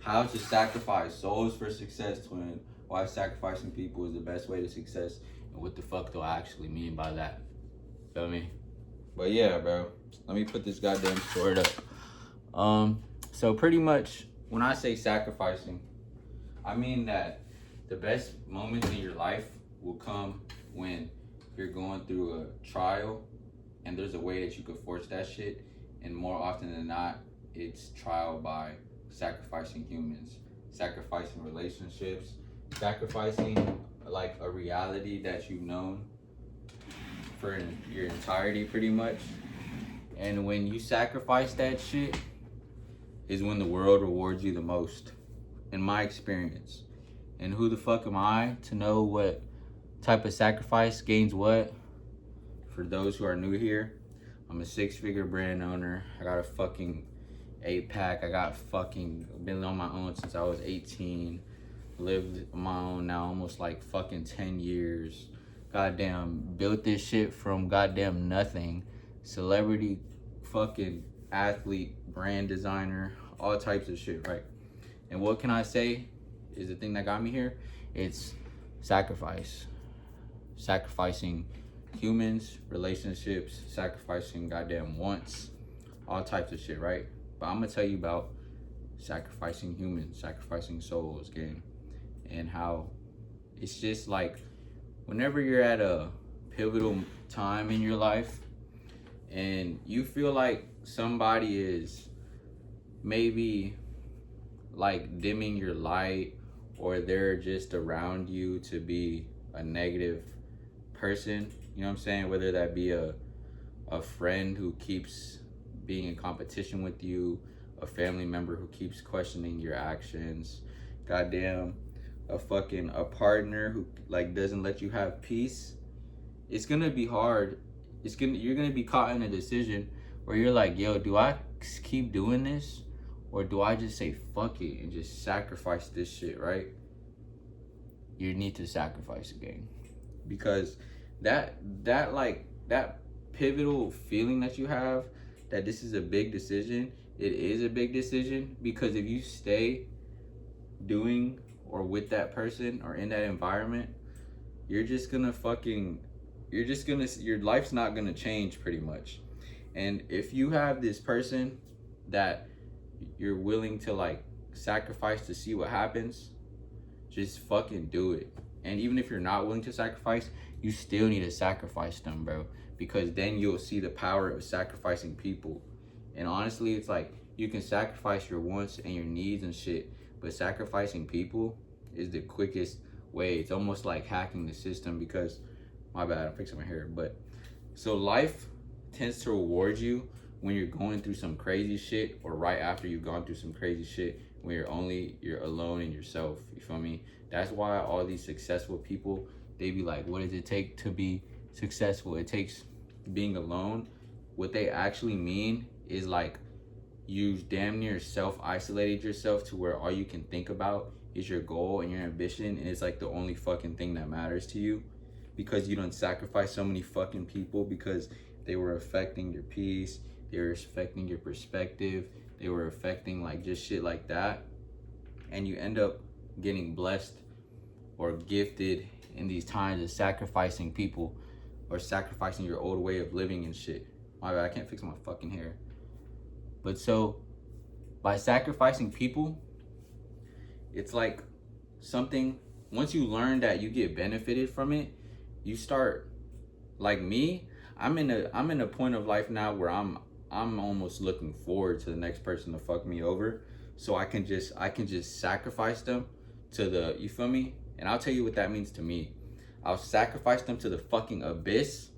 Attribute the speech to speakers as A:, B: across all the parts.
A: how to sacrifice souls for success, twin. Why sacrificing people is the best way to success, and what the fuck do I actually mean by that? Feel me? But yeah, bro. Let me put this goddamn sword up. So pretty much when I say sacrificing, I mean that the best moments in your life will come when you're going through a trial and there's a way that you could force that shit. And more often than not, it's trial by sacrificing humans, sacrificing relationships, sacrificing like a reality that you've known for your entirety pretty much. And when you sacrifice that shit is when the world rewards you the most, in my experience. And who the fuck am I to know what type of sacrifice gains what? For those who are new here, I'm a 6-figure brand owner. I got a fucking 8-pack. I got fucking been on my own since I was 18. Lived on my own now almost like fucking 10 years. Goddamn, built this shit from goddamn nothing. Celebrity, fucking athlete, brand designer, all types of shit, right? And what can I say is the thing that got me here? It's sacrifice. Sacrificing humans, relationships, sacrificing goddamn wants, all types of shit, right? But I'm gonna tell you about sacrificing humans, sacrificing souls, gang, and how it's just like whenever you're at a pivotal time in your life and you feel like somebody is maybe like dimming your light, or they're just around you to be a negative person, you know what I'm saying? Whether that be a friend who keeps being in competition with you, a family member who keeps questioning your actions, goddamn, a partner who like doesn't let you have peace. It's gonna be hard. You're gonna be caught in a decision where you're like, yo, do I keep doing this, or do I just say fuck it and just sacrifice this shit, right? You need to sacrifice again, because that pivotal feeling that you have that this is a big decision, it is a big decision, because if you stay doing or with that person or in that environment, your life's not gonna change pretty much. And if you have this person that you're willing to like sacrifice to see what happens, just fucking do it. And even if you're not willing to sacrifice, you still need to sacrifice them, bro, because then you'll see the power of sacrificing people. And honestly, it's like you can sacrifice your wants and your needs and shit, but sacrificing people is the quickest way. It's almost like hacking the system, because my bad, I'm fixing my hair. But so life tends to reward you when you're going through some crazy shit, or right after you've gone through some crazy shit, when you're alone in yourself. You feel me? That's why all these successful people, they be like, what does it take to be successful? It takes being alone. What they actually mean is like you damn near self-isolated yourself to where all you can think about is your goal and your ambition, and it's like the only fucking thing that matters to you, because you don't sacrifice so many fucking people because they were affecting your peace, they were affecting your perspective, they were affecting like just shit like that. And you end up getting blessed or gifted in these times of sacrificing people, or sacrificing your old way of living and shit. My bad, I can't fix my fucking hair. But so by sacrificing people, it's like something, once you learn that you get benefited from it, you start, like me, I'm in a point of life now where I'm almost looking forward to the next person to fuck me over, so I can just sacrifice them to the, you feel me? And I'll tell you what that means to me. I'll sacrifice them to the fucking abyss,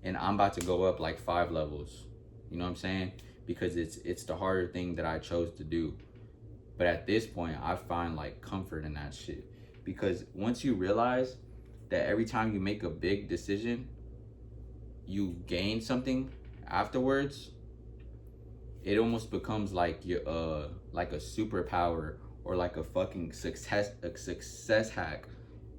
A: and I'm about to go up like 5 levels. You know what I'm saying? Because it's the harder thing that I chose to do. But at this point, I find like comfort in that shit, because once you realize that every time you make a big decision, you gain something afterwards, it almost becomes like your like a superpower, or like a fucking success hack,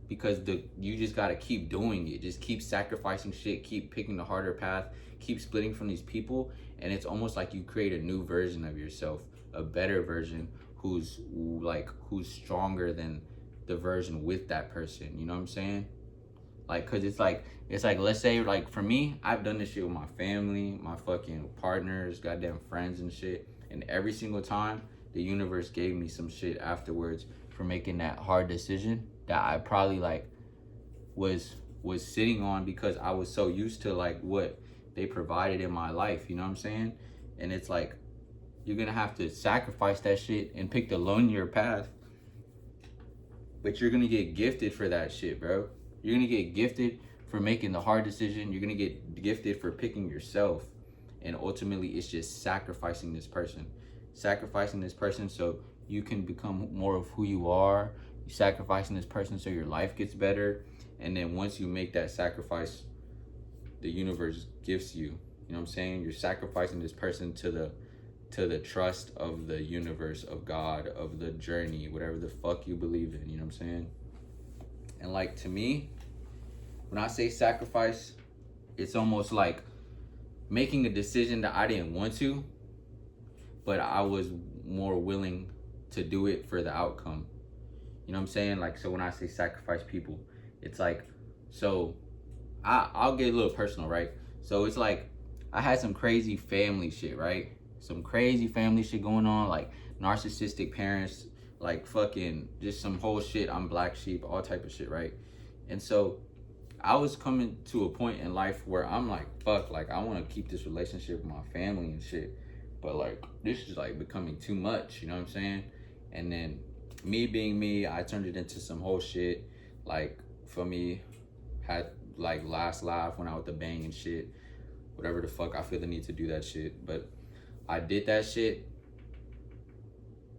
A: because you just gotta keep doing it, just keep sacrificing shit, keep picking the harder path, keep splitting from these people, and it's almost like you create a new version of yourself, a better version, who's stronger than the version with that person. You know what I'm saying? Like, cause it's like let's say like for me, I've done this shit with my family, my fucking partners, goddamn friends and shit, and every single time the universe gave me some shit afterwards for making that hard decision that I probably like was sitting on because I was so used to like what they provided in my life. You know what I'm saying? And it's like you're gonna have to sacrifice that shit and pick the lonelier path, but you're gonna get gifted for that shit, bro. You're gonna get gifted for making the hard decision. You're gonna get gifted for picking yourself. And ultimately, it's just sacrificing this person. Sacrificing this person so you can become more of who you are. You're sacrificing this person so your life gets better. And then once you make that sacrifice, the universe gifts you. You know what I'm saying? You're sacrificing this person to the trust of the universe, of God, of the journey, whatever the fuck you believe in. You know what I'm saying? And like to me, when I say sacrifice, it's almost like making a decision that I didn't want to, but I was more willing to do it for the outcome. You know what I'm saying? Like, so when I say sacrifice people, it's like, so I'll get a little personal, right? So it's like, I had some crazy family shit, right? Some crazy family shit going on, like narcissistic parents, like fucking just some whole shit. I'm black sheep, all type of shit, right? And so I was coming to a point in life where I'm like, fuck, like I want to keep this relationship with my family and shit, but like this is like becoming too much, you know what I'm saying? And then me being me, I turned it into some whole shit. Like for me, had like last laugh, went out with the bang and shit, whatever the fuck, I feel the need to do that shit. But I did that shit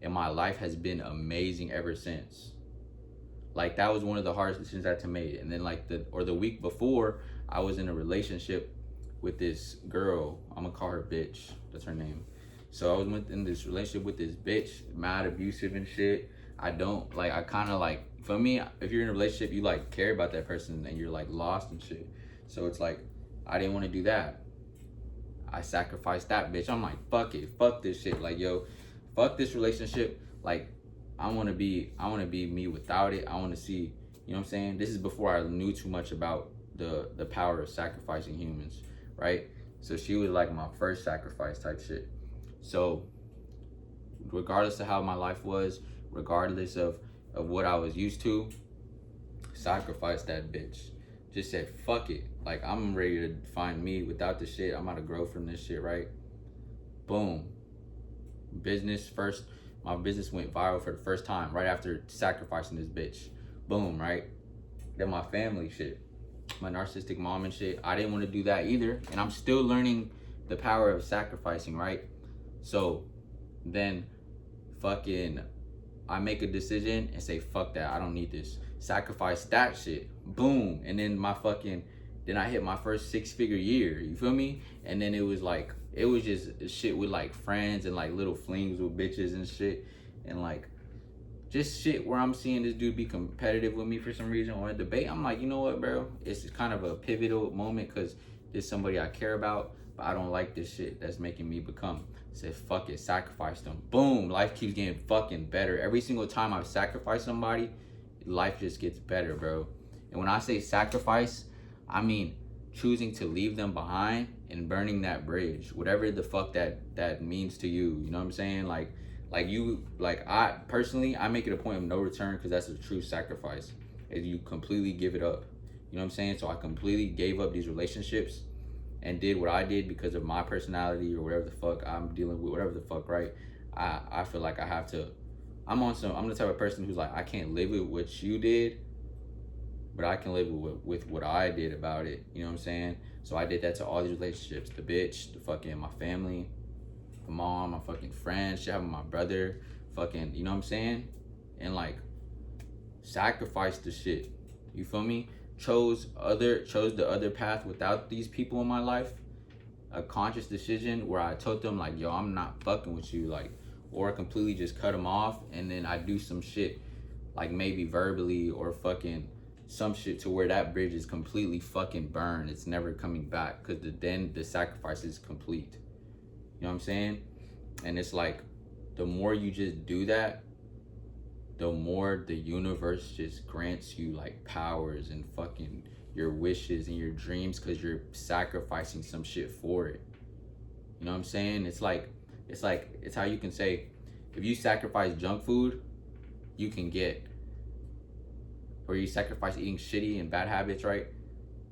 A: and my life has been amazing ever since. Like that was one of the hardest decisions I had to make. And then like the week before, I was in a relationship with this girl. I'm gonna call her bitch. That's her name. So I was in this relationship with this bitch, mad abusive and shit. I kind of like, for me, if you're in a relationship, you like care about that person and you're like lost and shit. So it's like, I didn't want to do that. I sacrificed that bitch. I'm like, fuck it, fuck this shit. Like, yo, fuck this relationship. Like, I want to be me without it. I want to see, you know what I'm saying? This is before I knew too much about the power of sacrificing humans, right? So she was like my first sacrifice type shit. So regardless of how my life was, regardless of what I was used to, sacrifice that bitch. Just said, fuck it. Like, I'm ready to find me without the shit. I'm about to grow from this shit, right? Boom. Business first. My business went viral for the first time right after sacrificing this bitch. Boom, right? Then my family shit. My narcissistic mom and shit. I didn't want to do that either. And I'm still learning the power of sacrificing, right? So then fucking I make a decision and say, fuck that, I don't need this. Sacrifice that shit. Boom. And then then I hit my first 6-figure year. You feel me? And then it was just shit with like friends and like little flings with bitches and shit. And like just shit where I'm seeing this dude be competitive with me for some reason on a debate. I'm like, you know what, bro? It's kind of a pivotal moment because this is somebody I care about, but I don't like this shit that's making me become. Said, fuck it, sacrifice them. Boom, life keeps getting fucking better. Every single time I sacrifice somebody, life just gets better, bro. And when I say sacrifice, I mean choosing to leave them behind and burning that bridge, whatever the fuck that means to you. You know what I'm saying? I personally, I make it a point of no return because that's a true sacrifice. Is you completely give it up. You know what I'm saying? So I completely gave up these relationships and did what I did because of my personality or whatever the fuck I'm dealing with, whatever the fuck, right? I feel like I have to, I'm the type of person who's like, I can't live with what you did, but I can live with what I did about it. You know what I'm saying? So I did that to all these relationships, the bitch, the fucking, my family, my mom, my fucking friends, shit happened with my brother, fucking, you know what I'm saying? And like, sacrifice the shit. You feel me? Chose the other path without these people in my life. A conscious decision where I told them like, yo, I'm not fucking with you, like, or completely just cut them off, and then I do some shit like maybe verbally or fucking some shit to where that bridge is completely fucking burned. It's never coming back because then the sacrifice is complete. You know what I'm saying? And it's like the more you just do that, the more the universe just grants you like powers and fucking your wishes and your dreams, because you're sacrificing some shit for it. You know what I'm saying? It's how you can say, if you sacrifice junk food, you can get, or you sacrifice eating shitty and bad habits, right?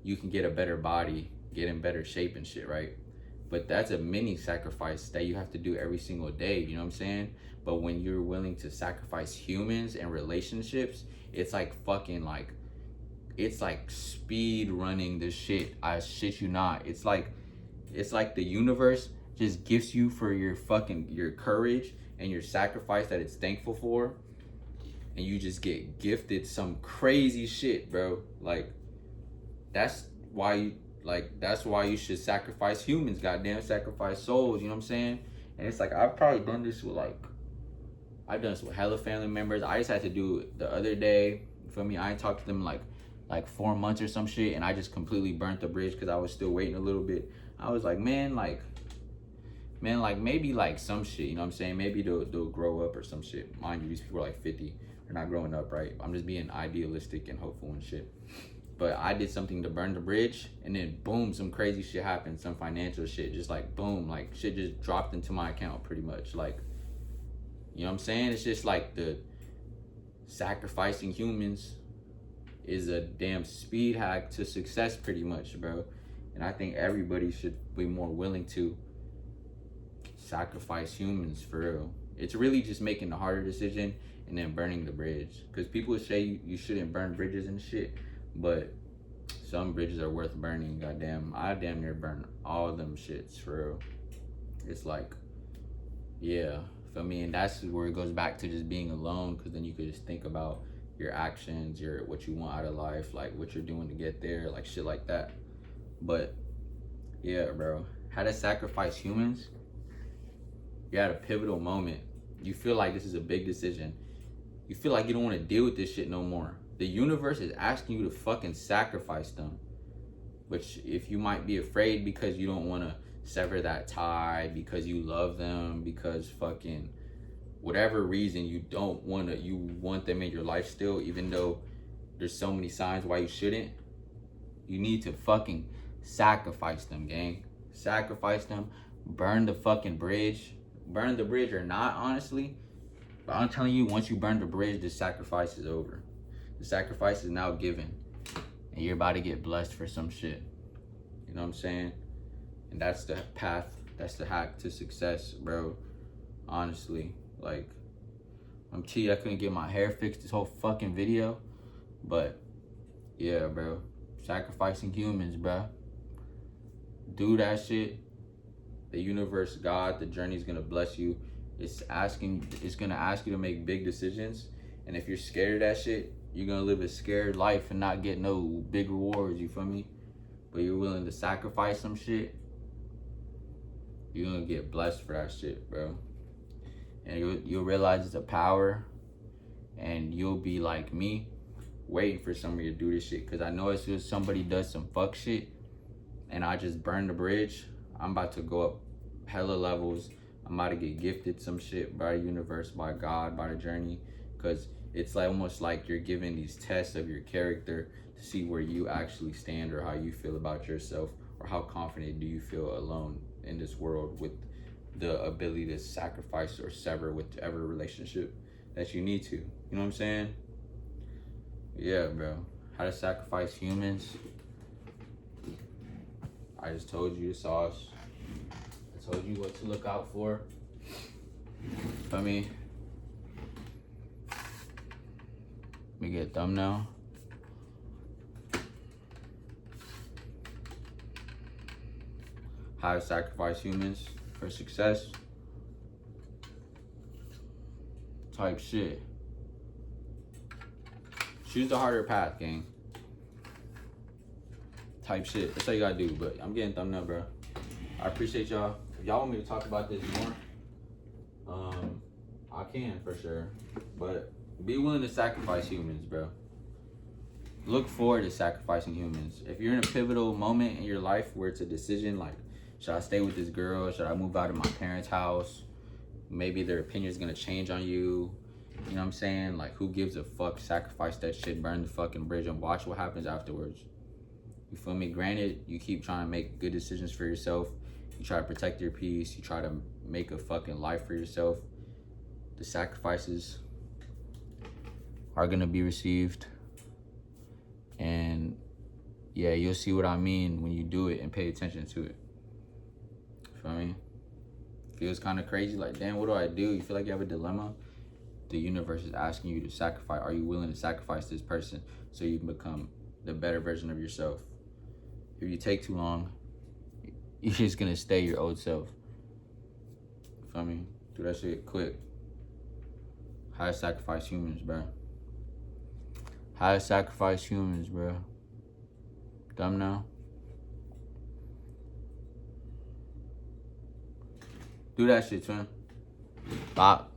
A: You can get a better body, get in better shape and shit, right? But that's a mini sacrifice that you have to do every single day, you know what I'm saying? But when you're willing to sacrifice humans and relationships, it's like fucking like, it's like speed running this shit. I shit you not. It's like the universe just gifts you for your courage and your sacrifice that it's thankful for. And you just get gifted some crazy shit, bro. Like, that's why you should sacrifice humans, goddamn, sacrifice souls, you know what I'm saying? And it's like, I've probably done this with hella family members. I just had to do it the other day. You feel me? I ain't talked to them like 4 months or some shit, and I just completely burnt the bridge because I was still waiting a little bit. I was like, man, maybe like some shit, you know what I'm saying? Maybe they'll grow up or some shit. Mind you, these people are like 50. They're not growing up, right? I'm just being idealistic and hopeful and shit. But I did something to burn the bridge, and then boom, some crazy shit happened, some financial shit, just like boom, like shit just dropped into my account pretty much. Like, you know what I'm saying? It's just like the sacrificing humans is a damn speed hack to success pretty much, bro. And I think everybody should be more willing to sacrifice humans for real. It's really just making the harder decision and then burning the bridge. Because people say you shouldn't burn bridges and shit, but some bridges are worth burning. Goddamn, I damn near burn all of them shits for real. It's like, yeah, feel me? And that's where it goes back to just being alone, because then you could just think about your actions, what you want out of life, like what you're doing to get there, like shit like that. But yeah, bro, how to sacrifice humans? You're at a pivotal moment. You feel like this is a big decision. You feel like you don't want to deal with this shit no more. The universe is asking you to fucking sacrifice them. Which, if you might be afraid because you don't want to sever that tie, because you love them, because fucking whatever reason you want them in your life still, even though there's so many signs why you shouldn't, you need to fucking sacrifice them, gang. Sacrifice them. Burn the fucking bridge. Burn the bridge or not, honestly. But I'm telling you, once you burn the bridge, the sacrifice is over. The sacrifice is now given. And you're about to get blessed for some shit. You know what I'm saying? And that's the path. That's the hack to success, bro. Honestly. Like, I'm cheating. I couldn't get my hair fixed this whole fucking video. But, yeah, bro. Sacrificing humans, bro. Do that shit. The universe, God, the journey is gonna bless you. It's gonna ask you to make big decisions. And if you're scared of that shit, you're gonna live a scared life and not get no big rewards, you feel me? But you're willing to sacrifice some shit, you're gonna get blessed for that shit, bro. And you'll realize it's a power, and you'll be like me, waiting for somebody to do this shit. Cause I know as soon as somebody does some fuck shit and I just burn the bridge, I'm about to go up hella levels. I'm about to get gifted some shit by the universe, by God, by the journey. Cause it's like almost like you're given these tests of your character to see where you actually stand, or how you feel about yourself, or how confident do you feel alone in this world with the ability to sacrifice or sever whichever relationship that you need to. You know what I'm saying? Yeah, bro. How to sacrifice humans. I just told you the sauce. I told you what to look out for. I mean, let me get a thumbnail. How to sacrifice humans for success. Type shit. Choose the harder path, gang. Type shit. That's all you gotta do. But I'm getting thumbnail, bro. I appreciate y'all. If y'all want me to talk about this more, I can for sure. But be willing to sacrifice humans, bro. Look forward to sacrificing humans. If you're in a pivotal moment in your life where it's a decision, like, should I stay with this girl? Should I move out of my parents' house? maybe their opinion is gonna change on you. You know what I'm saying? Like, who gives a fuck? Sacrifice that shit, burn the fucking bridge, and watch what happens afterwards. You feel me? Granted, you keep trying to make good decisions for yourself. You try to protect your peace. You try to make a fucking life for yourself. The sacrifices are gonna be received. And yeah, you'll see what I mean when you do it and pay attention to it. Feel me? Feels kind of crazy. Like, damn, what do I do? You feel like you have a dilemma? The universe is asking you to sacrifice. Are you willing to sacrifice this person so you can become the better version of yourself? If you take too long, you're just gonna stay your old self. Feel me? Do that shit quick. How to sacrifice humans, bro. How to sacrifice humans, bro. Dumb now? Do that shit, twin. Bop.